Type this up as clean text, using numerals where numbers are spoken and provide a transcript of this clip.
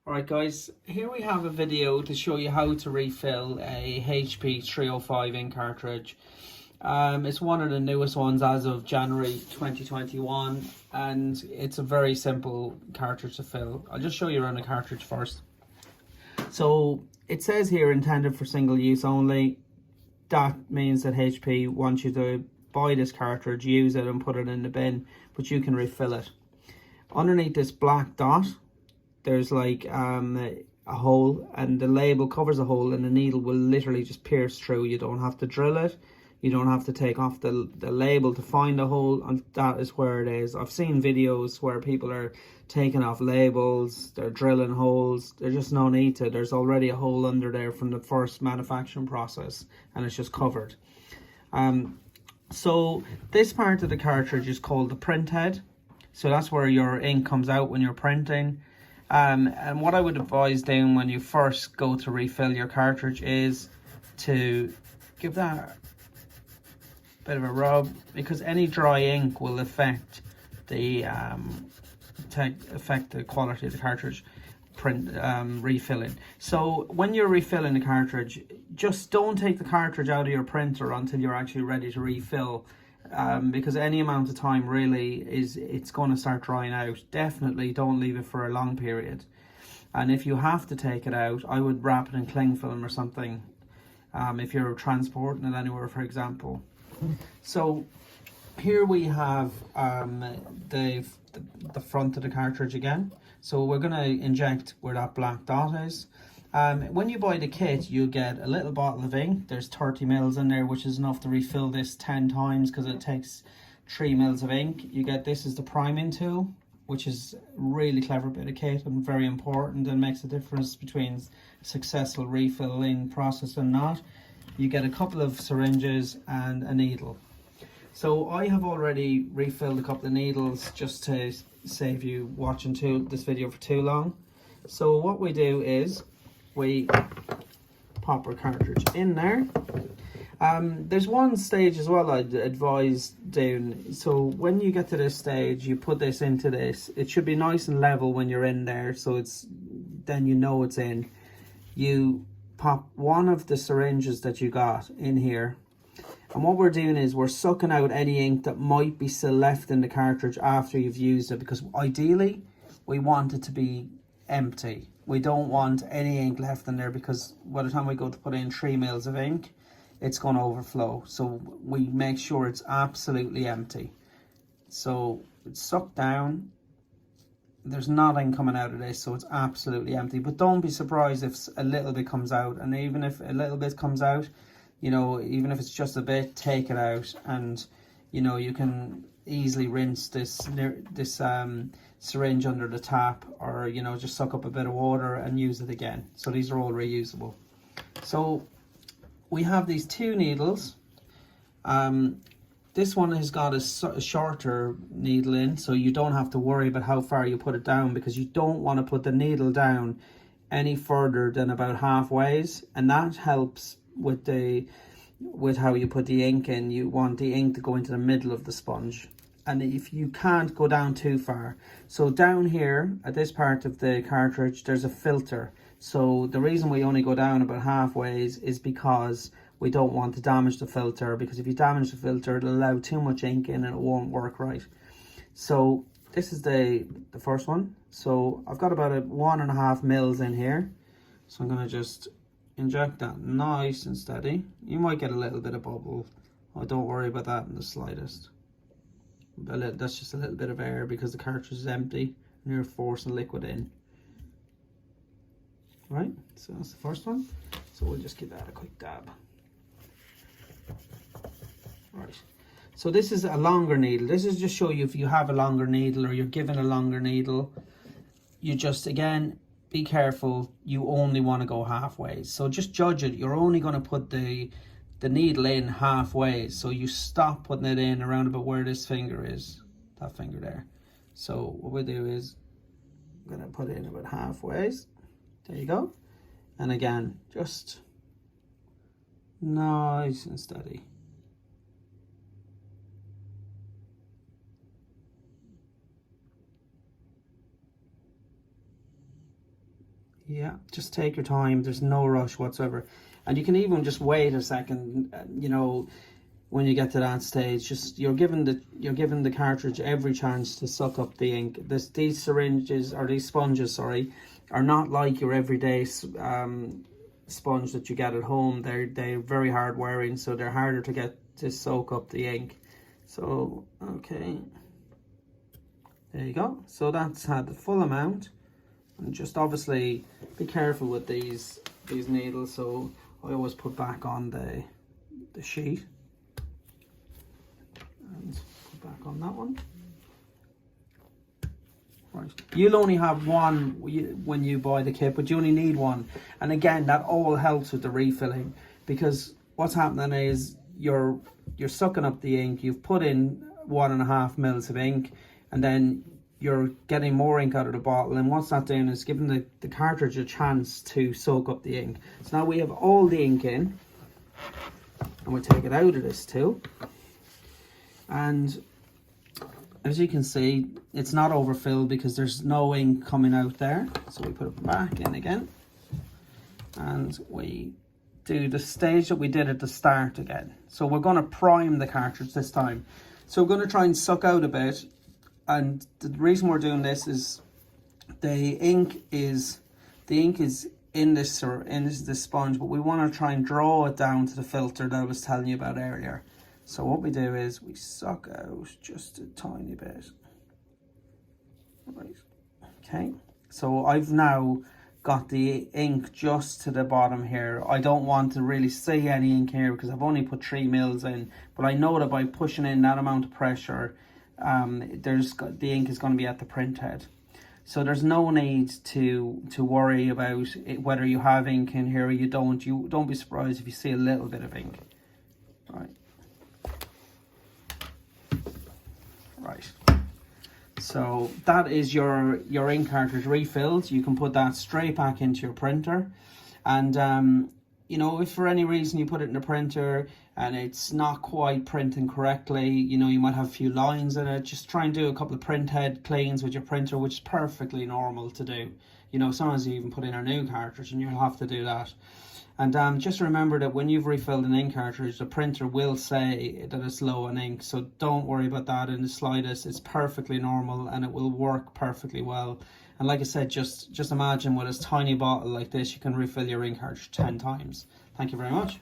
Alright guys, here we have a video to show you how to refill a HP 305 ink cartridge. It's one of the newest ones as of January 2021 and it's a very simple cartridge to fill. I'll just show you around the cartridge first. So it says here intended for single use only. That means that HP wants you to buy this cartridge, use it and put it in the bin, but you can refill it. Underneath this black dot there's like a hole, and the label covers a hole and the needle will literally just pierce through. You don't have to drill it, you don't have to take off the label to find a hole, and that is where it is. I've seen videos where people are taking off labels, they're drilling holes. There's just no need to. There's already a hole under there from the first manufacturing process and it's just covered. So this part of the cartridge is called the print head. So that's where your ink comes out when you're printing. And what I would advise doing when you first go to refill your cartridge is to give that a bit of a rub, because any dry ink will affect the quality of the cartridge refilling. So when you're refilling the cartridge, just don't take the cartridge out of your printer until you're actually ready to refill. Because any amount of time really it's going to start drying out. Definitely don't leave it for a long period, and if you have to take it out, I would wrap it in cling film or something, if you're transporting it anywhere, for example. So here we have the front of the cartridge again. So we're going to inject where that black dot is. When you buy the kit, you get a little bottle of ink. There's 30 mils in there, which is enough to refill this 10 times because it takes 3 mils of ink. You get this is the priming tool, which is a really clever bit of kit and very important and makes a difference between successful refilling process and not. You get a couple of syringes and a needle. So I have already refilled a couple of needles just to save you watching this video for too long. So what we do is we pop our cartridge in there. There's one stage as well I'd advise doing. So when you get to this stage, you put this into this. It should be nice and level when you're in there, so then you know it's in. You pop one of the syringes that you got in here, and what we're doing is we're sucking out any ink that might be still left in the cartridge after you've used it, because ideally we want it to be empty. We don't want any ink left in there, because by the time we go to put in 3 mils of ink, it's going to overflow. So we make sure it's absolutely empty. So it's sucked down. There's nothing coming out of this, so it's absolutely empty. But don't be surprised if a little bit comes out. And even if a little bit comes out, you know, even if it's just a bit, take it out, and you know, you can easily rinse this syringe under the tap, or you know, just suck up a bit of water and use it again. So these are all reusable. So we have these 2 needles. This one has got a shorter needle in, so you don't have to worry about how far you put it down, because you don't want to put the needle down any further than about halfway, and that helps with how you put the ink in. You want the ink to go into the middle of the sponge, and if you can't go down too far. So down here at this part of the cartridge there's a filter. So the reason we only go down about halfway is because we don't want to damage the filter, because if you damage the filter it'll allow too much ink in and it won't work right. So this is the first one. So I've got about 1.5 mils in here, so I'm going to just inject that nice and steady. You might get a little bit of bubble. Oh, don't worry about that in the slightest. That's just a little bit of air because the cartridge is empty and you're forcing liquid in. Right, so that's the first one. So we'll just give that a quick dab. Right, so this is a longer needle. This is just show you if you have a longer needle or you're given a longer needle, you just, again, be careful. You only want to go halfway. So just judge it. You're only going to put the needle in halfway. So you stop putting it in around about where this finger is. That finger there. So what we do is I'm going to put it in about halfway. There you go. And again, just nice and steady. Yeah, just take your time. There's no rush whatsoever. And you can even just wait a second, you know, when you get to that stage. Just you're given the cartridge every chance to suck up the ink. These syringes, or these sponges, sorry, are not like your everyday sponge that you get at home. They're very hard wearing, so they're harder to get to soak up the ink. So okay, there you go. So that's had the full amount. And just obviously be careful with these needles. So I always put back on the sheet and put back on that one. Right, you'll only have one when you buy the kit, but you only need one. And again, that all helps with the refilling, because what's happening is you're sucking up the ink. You've put in 1.5 mils of ink, and then you're getting more ink out of the bottle, and what's that doing is giving the cartridge a chance to soak up the ink. So now we have all the ink in, and we'll take it out of this too. And as you can see, it's not overfilled because there's no ink coming out there. So we put it back in again, and we do the stage that we did at the start again. So we're going to prime the cartridge this time. So we're going to try and suck out a bit. And the reason we're doing this is the ink is in this sponge, but we want to try and draw it down to the filter that I was telling you about earlier. So what we do is we suck out just a tiny bit. Right. Okay. So I've now got the ink just to the bottom here. I don't want to really see any ink here because I've only put 3 mils in, but I know that by pushing in that amount of pressure, the ink is going to be at the print head. So there's no need to worry about whether you have ink in here or you don't. You don't be surprised if you see a little bit of ink. Right. So that is your ink cartridge refilled. You can put that straight back into your printer. And you know, if for any reason you put it in the printer and it's not quite printing correctly, you know, you might have a few lines in it, just try and do a couple of print head cleans with your printer, which is perfectly normal to do. You know, sometimes you even put in a new cartridge and you'll have to do that. And just remember that when you've refilled an ink cartridge, the printer will say that it's low on ink. So don't worry about that in the slightest. It's perfectly normal and it will work perfectly well. And like I said, just imagine with a tiny bottle like this, you can refill your ink cartridge 10 times. Thank you very much.